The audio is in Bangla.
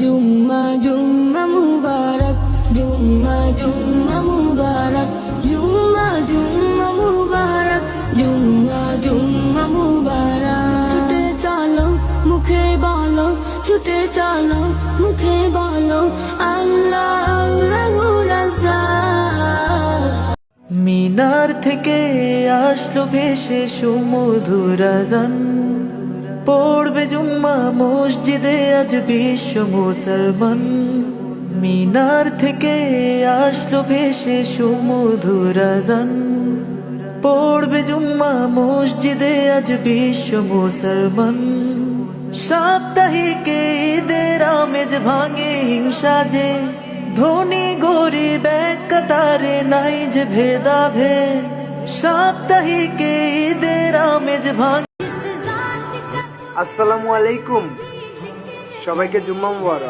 জুম্মা জুম্মা মুবারক, জুম্মা জুম্মা মুবারক, জুম্মা জুম্মা মুবারক, জুম্মা জুম্মা মুবারক। ছুটে চলো মুখে বলো, ছুটে চলো মুখে বলো, আল্লাহ আল্লাহু রাজ্জাক। মিনার থেকে আসলো ভেসে সুমধুর আযান, পড়বে জুম্মা মসজিদে আজ বিশ্ব মুসলমান। মিনার থেকে আসলো ভেসে সুমধুর আযান, পড়বে জুম্মা মসজিদে আজ বিশ্ব মুসলমান। সাপ্তাহিক ঈদের আমেজ ভাঙে হিংসা যে, ধনী গরিব এক কাতারে নাই যে ভেদাভেদ। সাপ্তাহিক ঈদের আমেজ ভাঙে। আসসালামু আলাইকুম, সবাইকে জুম্মা মুবারক।